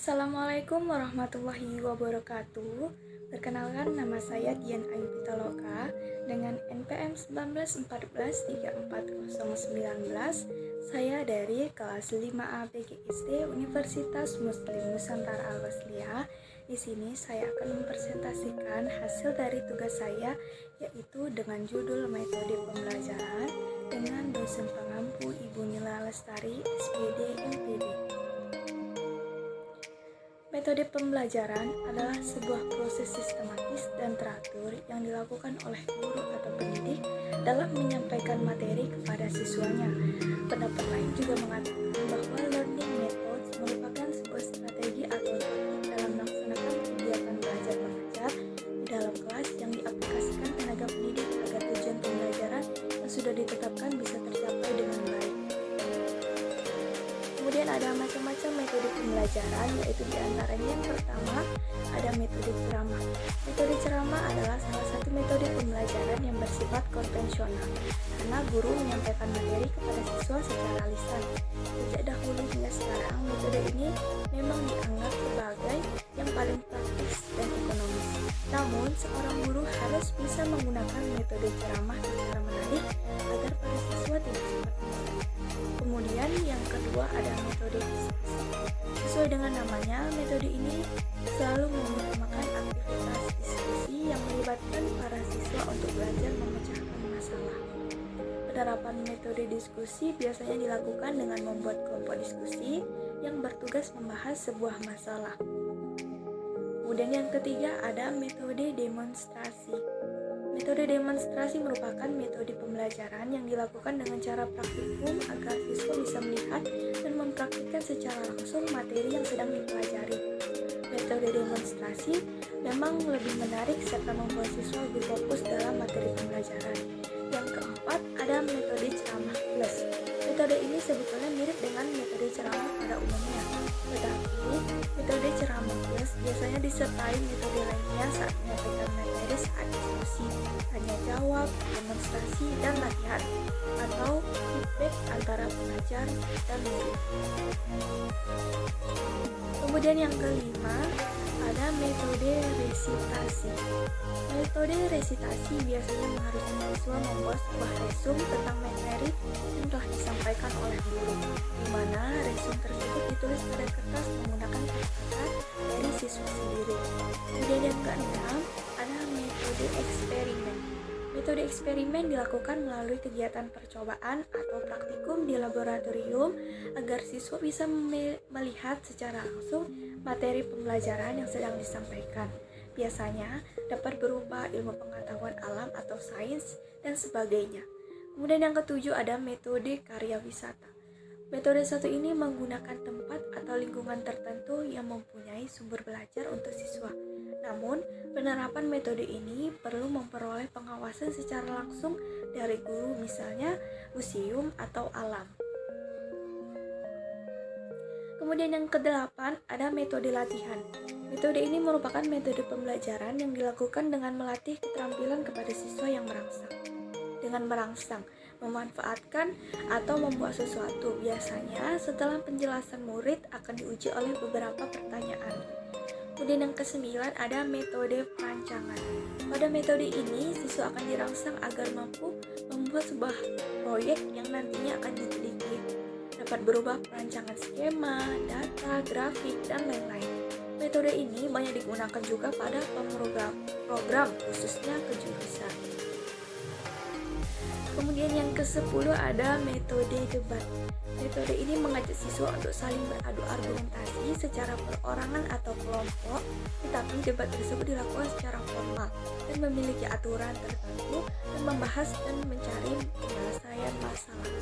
Assalamualaikum warahmatullahi wabarakatuh. Perkenalkan, nama saya Dian Ayu Pitaloka dengan NPM 1914344019. Saya dari kelas 5A PGSD Universitas Muslim Nusantara Al-Wasliya. Di sini saya akan mempresentasikan hasil dari tugas saya, yaitu dengan judul Metode Pembelajaran dengan dosen pengampu Ibu Nila Lestari, SPD, MPD. Metode pembelajaran adalah sebuah proses sistematis dan teratur yang dilakukan oleh guru atau pendidik dalam menyampaikan materi kepada siswanya. Pendapat lain juga mengatakan bahwa learning methods merupakan sebuah strategi atau teknik dalam melaksanakan kegiatan belajar mengajar di dalam kelas yang diaplikasikan tenaga pendidik agar tujuan pembelajaran yang sudah ditetapkan bisa tercapai dengan baik. Kemudian ada macam-macam metode pembelajaran, yaitu diantaranya yang pertama ada metode ceramah. Metode ceramah adalah salah satu metode pembelajaran yang bersifat konvensional, karena guru menyampaikan materi kepada siswa secara lisan. Sejak dahulu hingga sekarang, metode ini memang dianggap sebagai yang paling praktis dan ekonomis. Namun, seorang guru harus bisa menggunakan metode ceramah secara menarik agar para siswa tidak cepat bosan. Kemudian yang kedua ada metode diskusi. Sesuai dengan namanya, metode ini selalu mengutamakan aktivitas diskusi yang melibatkan para siswa untuk belajar memecahkan masalah. Penerapan metode diskusi biasanya dilakukan dengan membuat kelompok diskusi yang bertugas membahas sebuah masalah. Kemudian yang ketiga ada metode demonstrasi. Metode demonstrasi merupakan metode pembelajaran yang dilakukan dengan cara praktikum agar siswa bisa melihat dan mempraktikkan secara langsung materi yang sedang dipelajari. Metode demonstrasi memang lebih menarik serta membuat siswa lebih fokus dalam materi pembelajaran. Yang keempat, ada metode ceramah plus. Metode ini sebetulnya mirip dengan metode ceramah pada umumnya, tetapi metode ceramah plus biasanya disertai metode lainnya saat menyampaikan materi saat diskusi, tanya jawab, demonstrasi, dan latihan, atau feedback antara pengajar dan murid. Kemudian yang kelima, ada metode resitasi. Metode resitasi biasanya mengharuskan siswa membuat sebuah resum tentang materi yang telah disampaikan oleh guru, di mana resum tersebut ditulis pada kertas menggunakan kata-kata dari siswa sendiri. Kemudian yang keenam, ada metode eksperimen. Metode eksperimen dilakukan melalui kegiatan percobaan atau praktikum di laboratorium agar siswa bisa melihat secara langsung materi pembelajaran yang sedang disampaikan. Biasanya dapat berupa ilmu pengetahuan alam atau sains dan sebagainya. Kemudian yang ketujuh ada metode karya wisata. Metode satu ini menggunakan tempat atau lingkungan tertentu yang mempunyai sumber belajar untuk siswa. Namun, penerapan metode ini perlu memperoleh pengawasan secara langsung dari guru, misalnya museum atau alam. Kemudian yang kedelapan ada metode latihan. Metode ini merupakan metode pembelajaran yang dilakukan dengan melatih keterampilan kepada siswa yang merangsang. Dengan merangsang, memanfaatkan atau membuat sesuatu, biasanya setelah penjelasan murid akan diuji oleh beberapa pertanyaan. Kemudian yang kesembilan ada metode perancangan. Pada metode ini, siswa akan dirangsang agar mampu membuat sebuah proyek yang nantinya akan diteliti. Dapat berubah perancangan skema, data, grafik, dan lain-lain. Metode ini banyak digunakan juga pada program khususnya kejurusan. Kemudian yang ke-10 ada metode debat. Metode ini mengajak siswa untuk saling beradu argumentasi secara perorangan atau kelompok, tetapi debat tersebut dilakukan secara formal dan memiliki aturan tertentu dan membahas dan mencari penyelesaian masalah.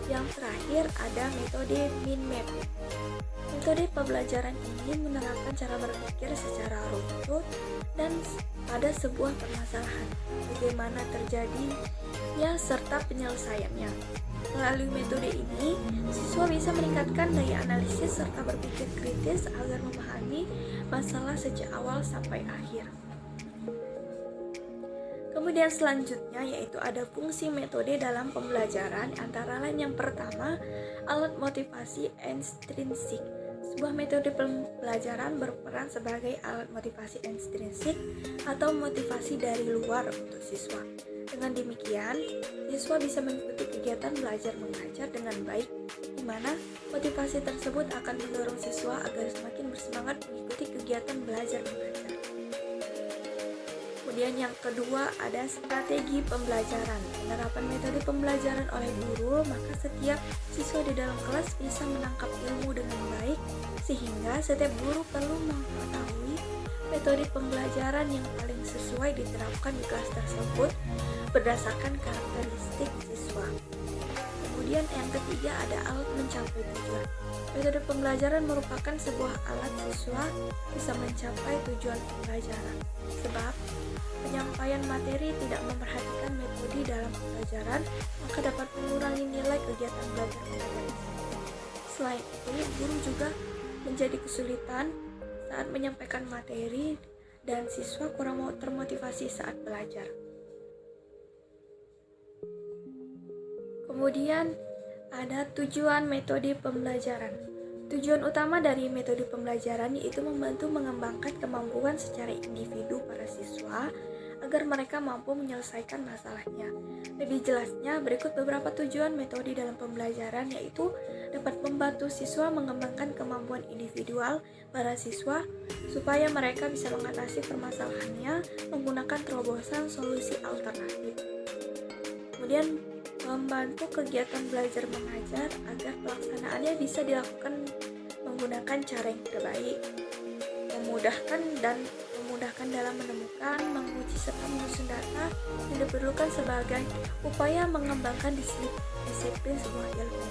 Yang terakhir ada metode mind map. Metode pembelajaran ini menerapkan cara berpikir secara runtut dan pada sebuah permasalahan, bagaimana terjadinya serta penyelesaiannya. Melalui metode ini, siswa bisa meningkatkan daya analisis serta berpikir kritis agar memahami masalah sejak awal sampai akhir. Kemudian selanjutnya yaitu ada fungsi metode dalam pembelajaran, antara lain yang pertama, alat motivasi intrinsik. Sebuah metode pembelajaran berperan sebagai alat motivasi intrinsik atau motivasi dari luar untuk siswa. Dengan demikian, siswa bisa mengikuti kegiatan belajar mengajar dengan baik, di mana motivasi tersebut akan mendorong siswa agar semakin bersemangat mengikuti kegiatan belajar mengajar. Kemudian yang kedua ada strategi pembelajaran. Penerapan metode pembelajaran oleh guru, maka setiap siswa di dalam kelas bisa menangkap ilmu dengan baik, sehingga setiap guru perlu mengetahui metode pembelajaran yang paling sesuai diterapkan di kelas tersebut berdasarkan karakteristik siswa. Kemudian yang ketiga ada alat mencapai tujuan. Metode pembelajaran merupakan sebuah alat siswa bisa mencapai tujuan pembelajaran. Sebab penyampaian materi tidak memperhatikan metode dalam pembelajaran, maka dapat mengurangi nilai kegiatan belajar mengajar. Selain itu, guru juga menjadi kesulitan saat menyampaikan materi dan siswa kurang termotivasi saat belajar. Kemudian ada tujuan metode pembelajaran. Tujuan utama dari metode pembelajaran yaitu membantu mengembangkan kemampuan secara individu para siswa agar mereka mampu menyelesaikan masalahnya. Lebih jelasnya, berikut beberapa tujuan metode dalam pembelajaran, yaitu dapat membantu siswa mengembangkan kemampuan individual para siswa supaya mereka bisa mengatasi permasalahannya menggunakan terobosan solusi alternatif. Kemudian membantu kegiatan belajar mengajar agar pelaksanaannya bisa dilakukan menggunakan cara yang terbaik, memudahkan dalam menemukan, menguji serta menyusun data yang diperlukan sebagai upaya mengembangkan disiplin sebuah ilmu.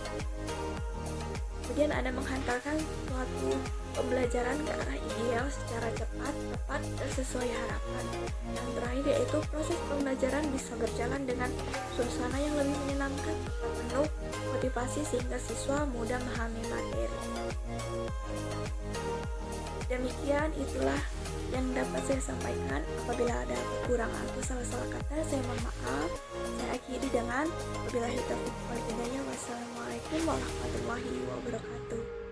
Kemudian ada menghantarkan suatu pembelajaran ke arah ideal secara cepat, tepat, dan sesuai harapan. Yang terakhir yaitu proses pembelajaran bisa berjalan dengan suasana yang lebih menyenangkan serta penuh motivasi sehingga siswa mudah memahami materi. Demikian itulah yang dapat saya sampaikan. Apabila ada kekurangan atau salah-salah kata, saya mohon maaf. Saya akhiri dengan wabillahi taufiq wal hidayah. Wassalamualaikum warahmatullahi wabarakatuh.